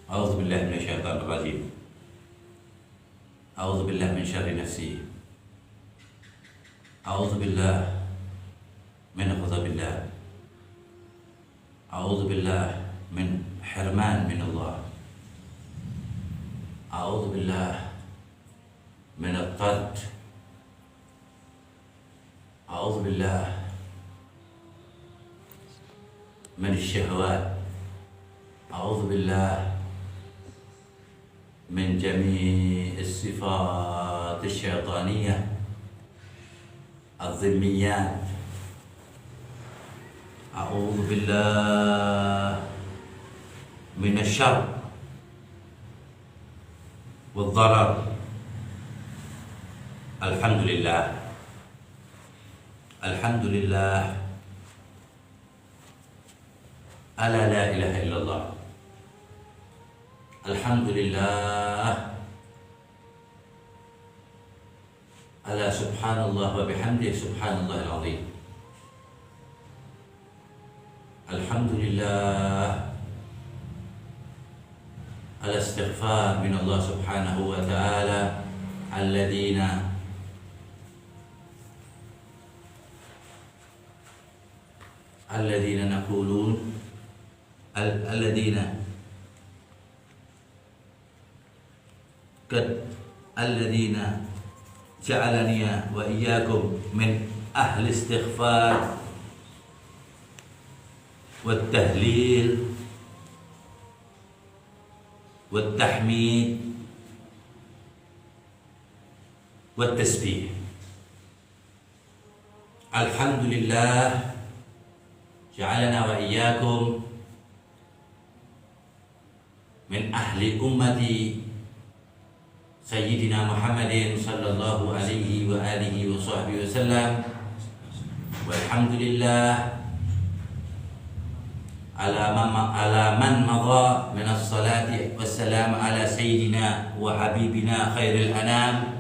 أعوذ بالله من الشيطان الرجيم. أعوذ بالله من شر نفسي. أعوذ بالله من غضب الله. أعوذ بالله من حرمان من الله. أعوذ بالله من الطرد. أعوذ بالله من الشهوات. أعوذ بالله من جميع الصفات الشيطانية الذميات. أعوذ بالله من الشر والضرر. الحمد لله، الحمد لله، ألا لا إله إلا الله. الحمد لله، ألا سبحان الله وبحمده سبحان الله العظيم. الحمد لله، على استغفار من الله سبحانه وتعالى الذين نقولون الذين جعلني وإياكم من أهل الاستغفار والتهليل والتحميد والتسبيح. الحمد لله جعلنا وإياكم من أهل أمة سيدنا محمد صلى الله عليه وآله وصحبه وسلم. والحمد لله على من مضى من الصلاة والسلام على سيدنا وحبيبنا خير الأنام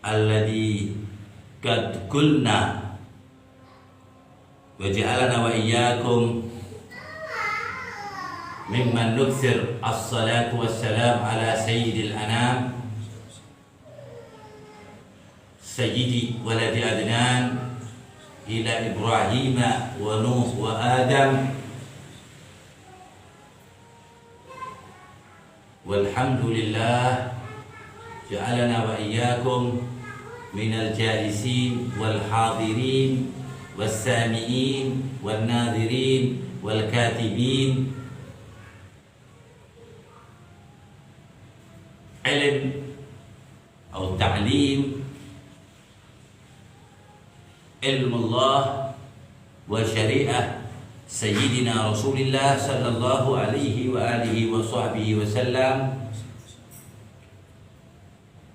الذي قد قلنا وجعلنا وإياكم ممن نكثر الصلاة والسلام على سيد الأنام سيدي ولد عدنان إلى إبراهيم ونوح وآدم. والحمد لله جعلنا وإياكم من الجالسين والحاضرين والسامعين والناظرين والكاتبين. علم أو تعليم علم الله وشريعة سيدنا رسول الله صلى الله عليه وآله وصحبه وسلم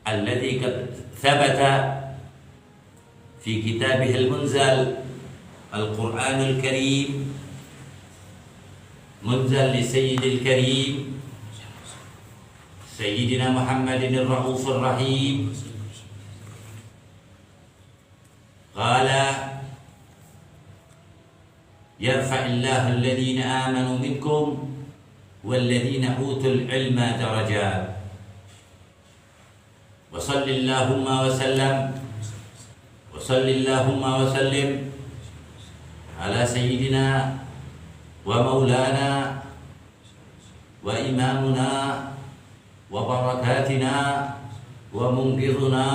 الذي قد ثبت في كتابه المنزل القرآن الكريم منزل لسيد الكريم سيدنا محمد الرؤوف الرحيم. قال: يرفع الله الذين آمنوا منكم والذين أوتوا العلم درجات. وصل اللهم وسلم على سيدنا ومولانا وإمامنا وبركاتنا ومنقذنا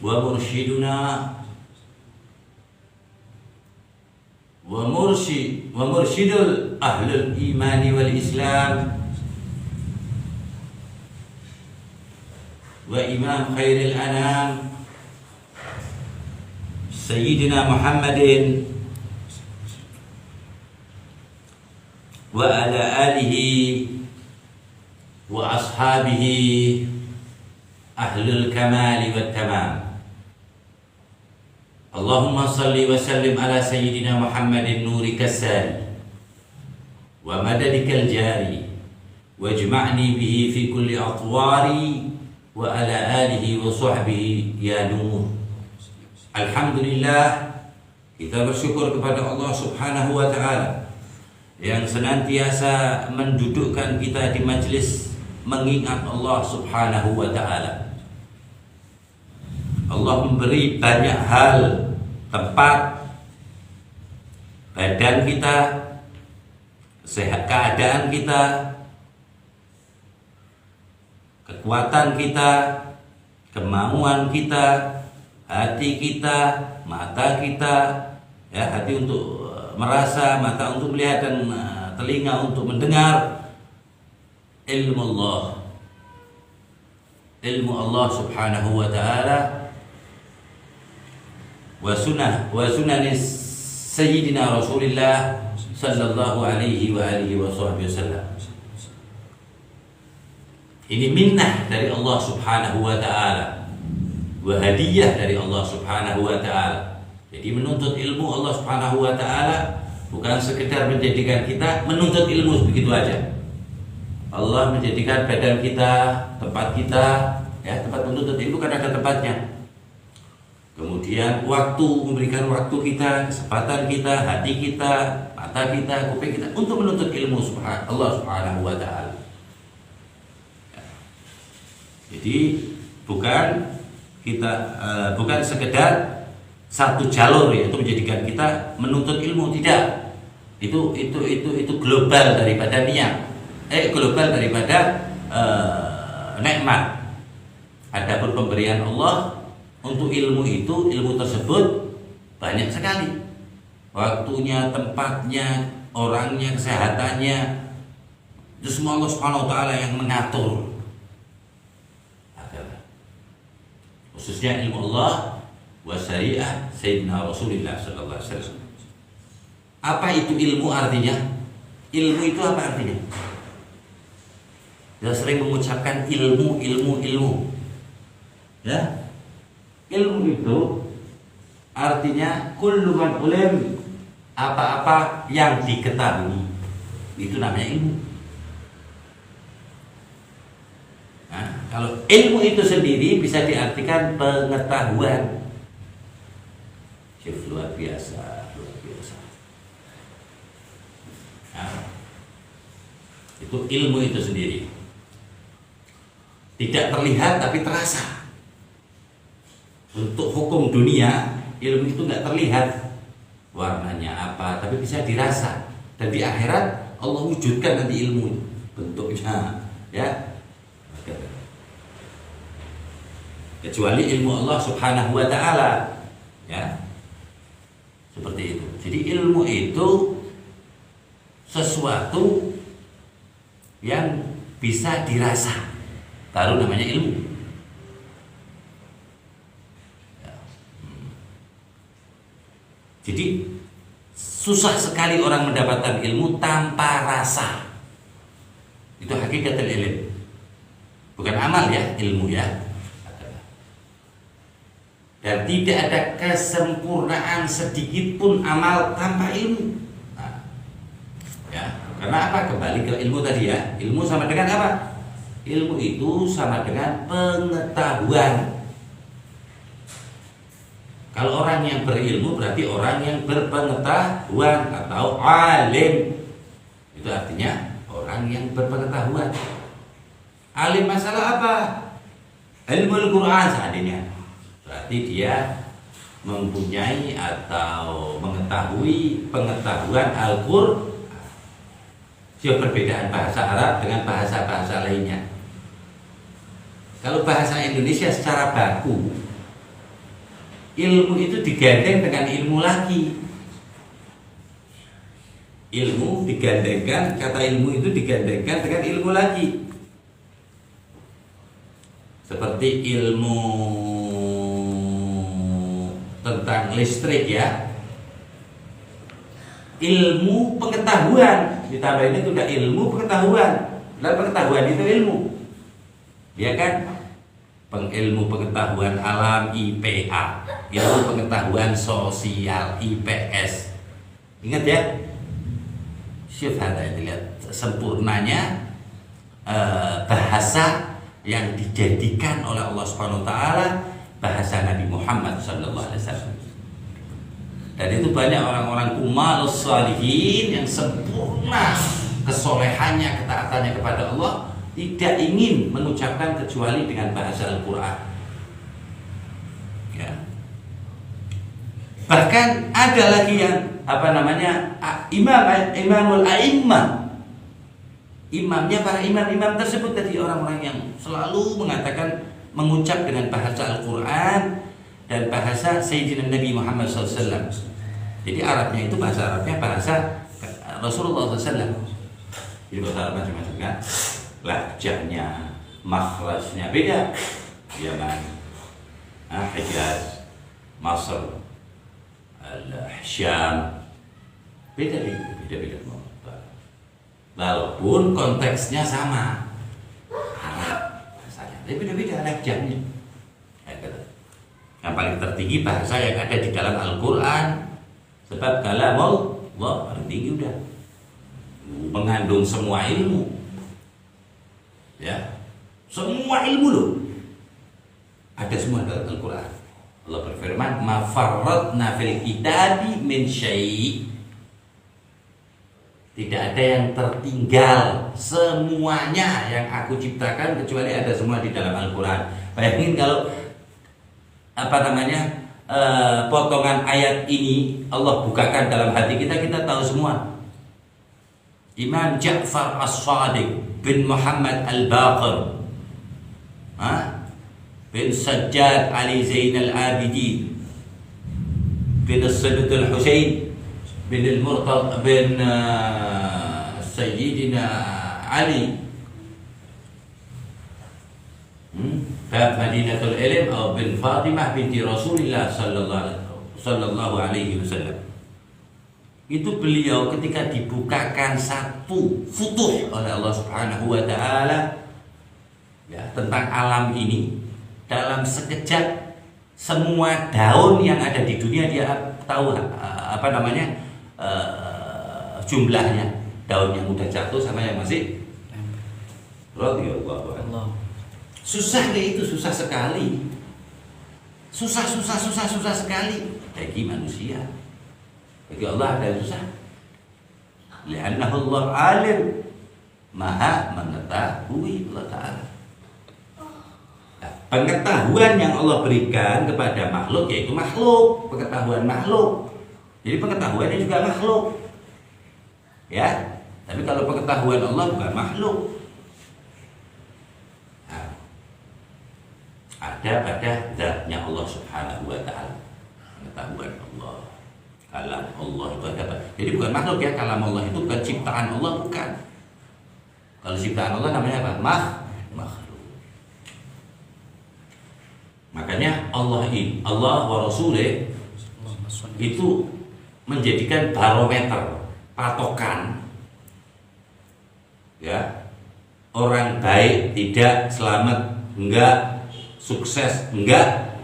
ومرشدنا ومرشد أهل الإيمان والإسلام وإمام خير الأنام سيدنا محمد وعلى آله وأصحابه أهل الكمال والتمام. اللهم صل وسلم على سيدنا محمد نورك الساري ومددك الجاري واجمعني به في كل أطواري وعلى آله وصحبه يا نور Alhamdulillah, kita bersyukur kepada Allah Subhanahu wa taala yang senantiasa mendudukkan kita di majelis mengingat Allah Subhanahu wa taala. Allah memberi banyak hal, tempat, badan kita, sehat keadaan kita, kekuatan kita, kemauan kita, hati kita, mata kita, ya, hati untuk merasa, mata untuk melihat, dan telinga untuk mendengar. Ilmu Allah Subhanahu wa taala wa sunan Sayyidina Rasulullah sallallahu alaihi wa alihi wasallam. Ini minnah dari Allah Subhanahu wa taala, wa hadiah dari Allah Subhanahu wa taala. Jadi menuntut ilmu Allah Subhanahu wa taala bukan sekedar menjadikan kita menuntut ilmu begitu aja. Allah menjadikan badan kita, tempat kita, ya, tempat menuntut ilmu kan ada tempatnya. Kemudian waktu, memberikan waktu kita, kesempatan kita, hati kita, mata kita, kuping kita untuk menuntut ilmu Allah Subhanahu wa taala. Jadi bukan sekedar satu jalur, yaitu menjadikan kita menuntut ilmu, tidak. Itu global daripada global daripada nikmat. Adapun pemberian Allah untuk ilmu tersebut banyak sekali. Waktunya, tempatnya, orangnya, kesehatannya, itu semua Allah Subhanahu wa taala yang mengatur. Khususnya ilmu Allah wa syariah Sayyidina Rasulullah sallallahu alaihi wasallam. Apa itu ilmu artinya? Ilmu itu apa artinya? Kita sering mengucapkan ilmu. Ya. Ilmu itu artinya kullu man ulim, apa-apa yang diketahui. Itu namanya ilmu. Nah, kalau ilmu itu sendiri bisa diartikan pengetahuan. Luar biasa. Nah, itu ilmu itu sendiri. Tidak terlihat tapi terasa. Untuk hukum dunia, ilmu itu nggak terlihat warnanya apa, tapi bisa dirasa. Dan di akhirat Allah wujudkan nanti ilmu bentuknya, ya. Kecuali ilmu Allah Subhanahu wa taala, ya. Seperti itu. Jadi ilmu itu sesuatu yang bisa dirasa, baru namanya ilmu. Ya. Jadi susah sekali orang mendapatkan ilmu tanpa rasa. Itu hakikat ilmu. Bukan amal, ya, ilmu, ya. Dan tidak ada kesempurnaan sedikit pun amal tanpa ilmu. Nah, ya, karena apa? Kembali ke ilmu tadi, ya. Ilmu sama dengan apa? Ilmu itu sama dengan pengetahuan. Kalau orang yang berilmu berarti orang yang berpengetahuan atau alim. Itu artinya orang yang berpengetahuan. Alim masalah apa? Ilmu Al-Quran seandainya. Berarti dia mempunyai atau mengetahui pengetahuan Al-Qur'an. Dia perbedaan bahasa Arab dengan bahasa-bahasa lainnya. Kalau bahasa Indonesia secara baku, ilmu itu digandeng dengan ilmu lagi. Ilmu digandengkan, kata ilmu itu digandengkan dengan ilmu lagi. Seperti ilmu tentang listrik, ya, ilmu pengetahuan ditambahin itu udah ilmu pengetahuan. Dan pengetahuan itu ilmu, ya kan? Ilmu pengetahuan alam IPA, ilmu pengetahuan sosial IPS. Ingat, ya, syukur lihat sempurnanya bahasa yang dijadikan oleh Allah Subhanahu wa taala bahasa Nabi Muhammad sallallahu alaihi wasallam. Dan itu banyak orang-orang kumalus salihin yang sempurna kesolehannya, ketaatannya kepada Allah, tidak ingin mengucapkan kecuali dengan bahasa Al-Quran. Ya. Bahkan ada lagi yang imamul a'immah. Imamnya, para imam-imam tersebut tadi orang-orang yang selalu mengatakan, mengucap dengan bahasa Al-Quran dan bahasa Sayyidina Nabi Muhammad SAW. Jadi Arabnya itu bahasa Arabnya bahasa Rasulullah SAW. Jadi bahasa Arab macam-macam kan, lahjahnya, makhrajnya beda. Yaman, Hijaz, Masr, Syam, beda. Walaupun konteksnya sama, Arab bahasanya, tapi beda-beda lahjahnya. Yang paling tertinggi bahasa yang ada di dalam Al-Quran, sebab kalamullah paling tinggi udah, mengandung semua ilmu, ya, semua ilmu loh, ada semua dalam Al-Quran. Allah berfirman, ma farratna fil kitabi min syai'. Tidak ada yang tertinggal, semuanya yang aku ciptakan kecuali ada semua di dalam Al-Quran. Bayangin kalau potongan ayat ini Allah bukakan dalam hati kita, kita tahu semua. Imam Ja'far As-Sadiq bin Muhammad Al-Baqir, bin Sajjad Ali Zain Al-Abidin, bin As-Sayyid Al-Husayn bin Al-Murtad bin Sayyidina Ali, Bab Madinatul Ilm atau bin Fatimah binti Rasulullah sallallahu alaihi wasallam. Itu beliau ketika dibukakan satu futuh oleh Allah Subhanahu wa taala, ya, tentang alam ini, dalam sekejap semua daun yang ada di dunia dia tahu jumlahnya, daun yang udah jatuh sama yang masih radhiyallahu anhu. Susah deh itu, susah sekali. Susah sekali bagi manusia. Bagi Allah ada susah. Li'annahu Allah alim, maha mengetahui Allah Ta'ala. Nah, pengetahuan yang Allah berikan kepada makhluk yaitu makhluk, pengetahuan makhluk. Jadi pengetahuannya juga makhluk. Ya, tapi kalau pengetahuan Allah bukan makhluk. Ada pada zatnya Allah Subhanahu wa taala. Pengetahuan Allah, kalam Allah itu ada. Jadi bukan makhluk ya, kalam Allah itu bukan ciptaan Allah, bukan. Kalau ciptaan Allah namanya apa? Makhluk. Makanya Allah wa Rasulih itu menjadikan barometer, patokan, ya, orang baik tidak, selamat enggak, sukses enggak,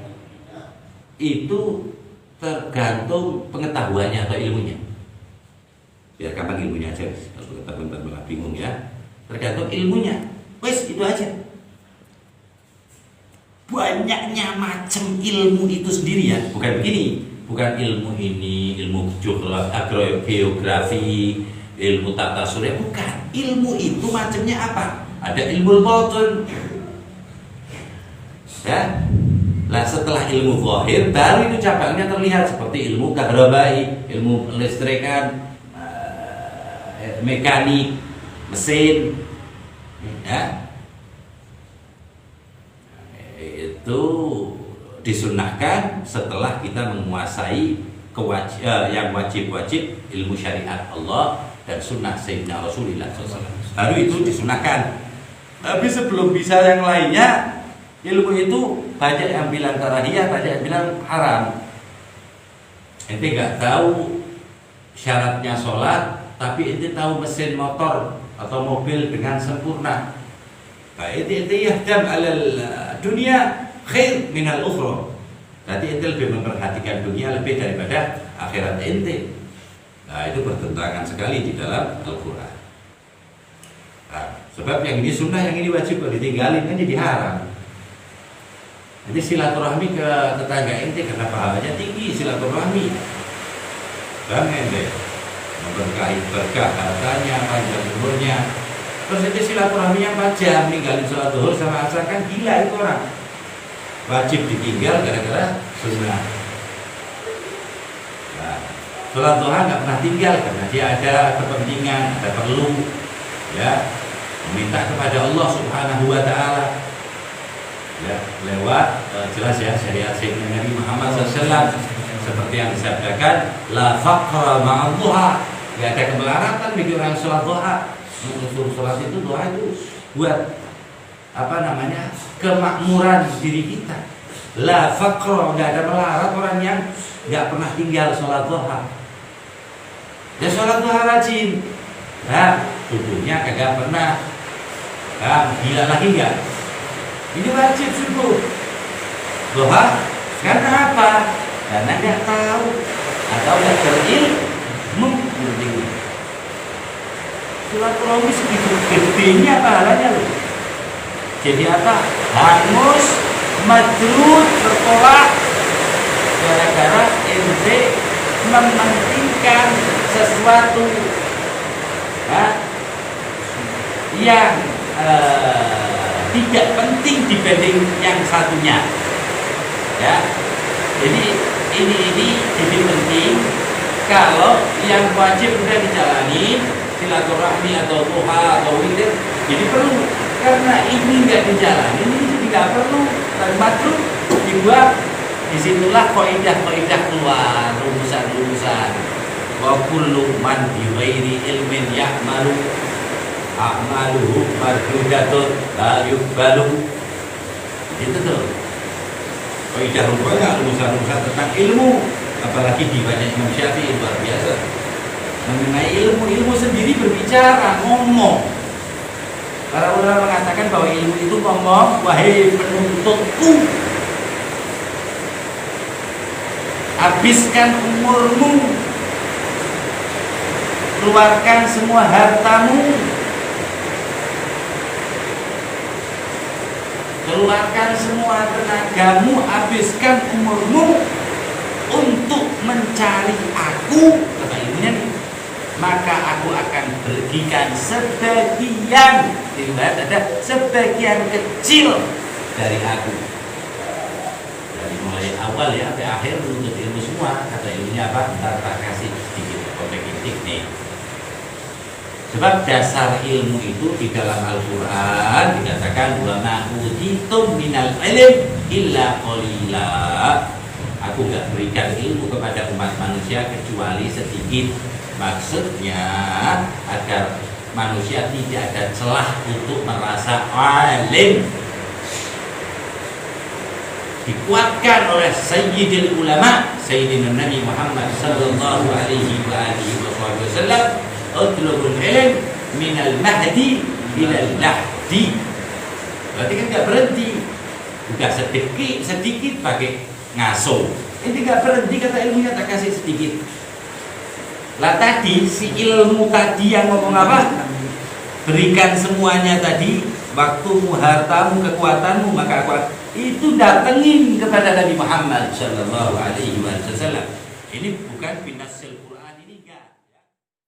itu tergantung pengetahuannya atau ilmunya. Biar gampang ilmunya aja, kalau pengetahuan malah bingung ya. Tergantung ilmunya, wes itu aja. Banyaknya macam ilmu itu sendiri ya, bukan begini, bukan ilmu ini, ilmu geografi, ilmu tata surya, bukan. Ilmu itu macamnya apa? Ada ilmu batin. Ya, lah setelah ilmu zahir baru itu cabangnya terlihat seperti ilmu kahrabai, ilmu listrikan, mekanik, mesin, ya, itu disunahkan setelah kita menguasai yang wajib-wajib ilmu syariat Allah dan sunnah Sayyidina Rasulullah SAW. Baru itu disunahkan. Tapi sebelum bisa yang lainnya, ilmu itu banyak yang bilang karahiyah, banyak yang bilang haram. Ente nggak tahu syaratnya sholat, tapi ente tahu mesin motor atau mobil dengan sempurna. Nah, ente yahdam alal dunia khair minal ukhra. Berarti ente lebih memperhatikan dunia lebih daripada akhirat ente. Nah, itu bertentangan sekali di dalam Al-Quran. Nah, sebab yang ini sunnah, yang ini wajib, kalau ditinggalin kan jadi haram. Jadi silaturahmi ke tetangga ente karena pahalanya tinggi silaturahmi. Bang ente memberkahi berkah hartanya, panjang umurnya. Terus itu silaturahminya 4 jam, ninggalin sholat zuhur sama asar, kan gila itu orang. Wajib ditinggal gara-gara sunnah. Nah, sholat duha nggak pernah tinggal karena dia ada kepentingan, ada perlu, ya, meminta kepada Allah Subhanahu Wa Taala. Ya, lewat jelas ya syariat Sayyidina Nabi Muhammad SAW seperti yang disabdakan, la faqra ma'al duha, nggak ada kemelaratan bagi orang sholat duha. Mengusul sholat itu, doa itu buat apa namanya, kemakmuran diri kita. La faqra, nggak ada melarat orang yang nggak pernah tinggal sholat duha. Ya sholat duha rajin, nah subuhnya kagak pernah, gila lagi nggak? Ini wajib subuh duha. Karena apa? Karena nggak tahu atau nggak berilmu. Silaturahmi segitu gedenya pahalanya loh. Jadi apa? Hangus, madrut, bertolak gara-gara ente mementingkan sesuatu yang tidak penting dibanding yang satunya. Ya, jadi ini jadi penting. Kalau yang wajib udah dijalani, silaturahmi atau duha atau witir, jadi perlu. Karena ini nggak dijalani, ini jadi nggak perlu. Dan makruh dibuat. Disitulah kaidah-kaidah keluar, rumusan-rumusan. Wa kullu man bi ghairi ilmin ya'malu a'maluhu mardudatun la yuqbalu. Itu tuh kaidah rumusan-rumusan tentang ilmu. Apalagi di banyak Imam Syafi'i luar biasa. Mengenai ilmu sendiri berbicara, ngomong. Para ulama mengatakan bahwa ilmu itu ngomong, wahai penuntutku, habiskan umurmu, keluarkan semua hartamu, keluarkan semua tenagamu, habiskan umurmu untuk mencari aku, kata ilmunya nih, maka aku akan berikan sebagian, ada sebagian kecil dari aku. Dari mulai awal ya sampai akhir menuntut ilmu semua. Kata ilmunya apa? Ntar tak kasih sedikit kotek-kotek nih. Sebab dasar ilmu itu di dalam Al-Quran dikatakan wa ma utitum minal ilm illa qalila. Aku gak berikan ilmu kepada umat manusia kecuali sedikit. Maksudnya agar manusia tidak ada celah untuk merasa alim. Dikuatkan oleh Sayyidil Ulama Sayyidina Nabi Muhammad sallallahu alaihi wa alihi wasallam, utlubul ilm minal mahdi ilal lahdi. Berarti kan gak berhenti, udah sedikit pakai ngaso. Ini gak berhenti, kata ilmunya tak kasih sedikit. Lah tadi si ilmu tadi yang ngomong apa? Berikan semuanya tadi, waktumu, hartamu, kekuatanmu, maka aku itu datengin kepada Nabi Muhammad sallallahu alaihi wasallam. Ini bukan pindah